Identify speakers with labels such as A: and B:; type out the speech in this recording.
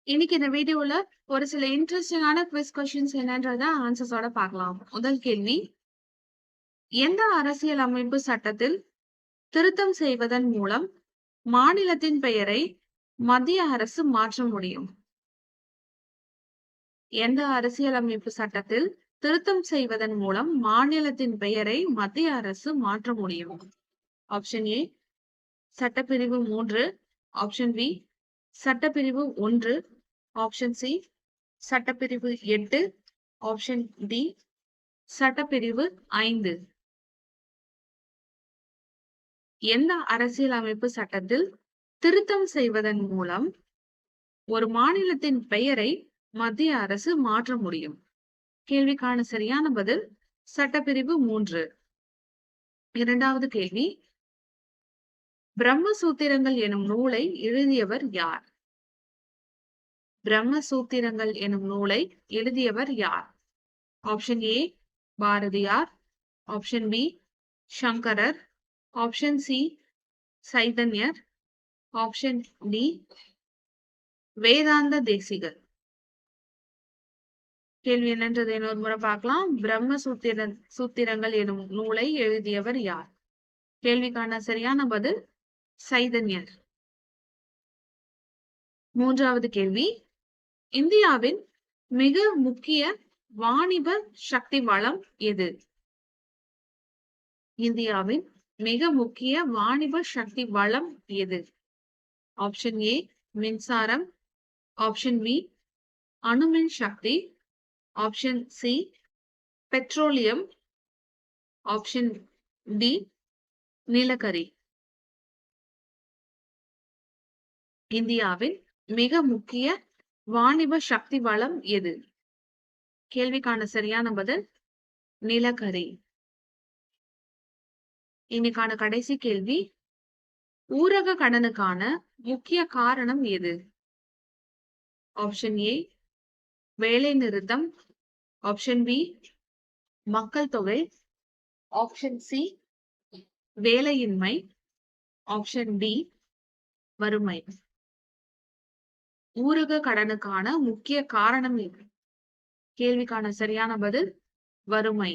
A: இன்னைக்கு இந்த வீடியோல ஒரு சில இன்ட்ரெஸ்டிங்கான குவிஸ் கொஸ்டின்ஸ் என்னன்றத ஆன்சர்ஸோட பார்க்கலாம். முதல் கேள்வி, எந்த அரசியல் அமைப்பு சட்டத்தில் திருத்தம் செய்வதன் மூலம் மாநிலத்தின் பெயரை மத்திய அரசு மாற்ற முடியும்? எந்த அரசியலமைப்பு சட்டத்தில் திருத்தம் செய்வதன் மூலம் மாநிலத்தின் பெயரை மத்திய அரசு மாற்ற முடியும்? ஆப்ஷன் ஏ சட்டப்பிரிவு 3, ஆப்ஷன் பி சட்டப்பிரிவு 1, ஆப்ஷன் சி சட்டப்பிரிவு 8, ஆப்ஷன் டி சட்டப்பிரிவு 5. எந்த அரசியலமைப்பு சட்டத்தில் திருத்தம் செய்வதன் மூலம் ஒரு மாநிலத்தின் பெயரை மத்திய அரசு மாற்ற முடியும்? கேள்விக்கான சரியான பதில் சட்டப்பிரிவு 3. இரண்டாவது கேள்வி, பிரம்மசூத்திரங்கள் எனும் நூலை எழுதியவர் யார்? பிரம்மசூத்திரங்கள் எனும் நூலை எழுதியவர் யார்? Option A Bharathiyar, option B Sankarar, option C Chaitanyar, option D Vedanta Desikar. கேள்வி என்னன்றதை இன்னொரு முறை பார்க்கலாம். சூத்திரங்கள் எனும் நூலை எழுதியவர் யார்? கேள்விக்கான சரியான பதில் சைதன்யர். மூன்றாவது கேள்வி, இந்தியாவின் மிக முக்கிய வாணிப சக்தி வளம் எது? இந்தியாவின் மிக முக்கிய வாணிப சக்தி வளம் எது? ஆப்ஷன் ஏ மின்சாரம், ஆப்ஷன் பி அணுமின் சக்தி, option C petroleum, option D நிலக்கரி. இந்தியாவின் மிக முக்கிய வாணிப சக்தி வளம் எது? கேள்விக்கான சரியான பதில் நிலக்கரி. இன்னைக்கான கடைசி கேள்வி, ஊரக கடனுக்கான முக்கிய காரணம் எது? ஆப்ஷன் ஏ வேலை நிறுத்தம், ஆப்ஷன் பி மக்கள் தொகை, ஆப்ஷன் சி வேலையின்மை, ஆப்ஷன் டி வறுமை. ஊரக கடனுக்கான முக்கிய காரணம் எது? கேள்விக்கான சரியான பதில் வறுமை.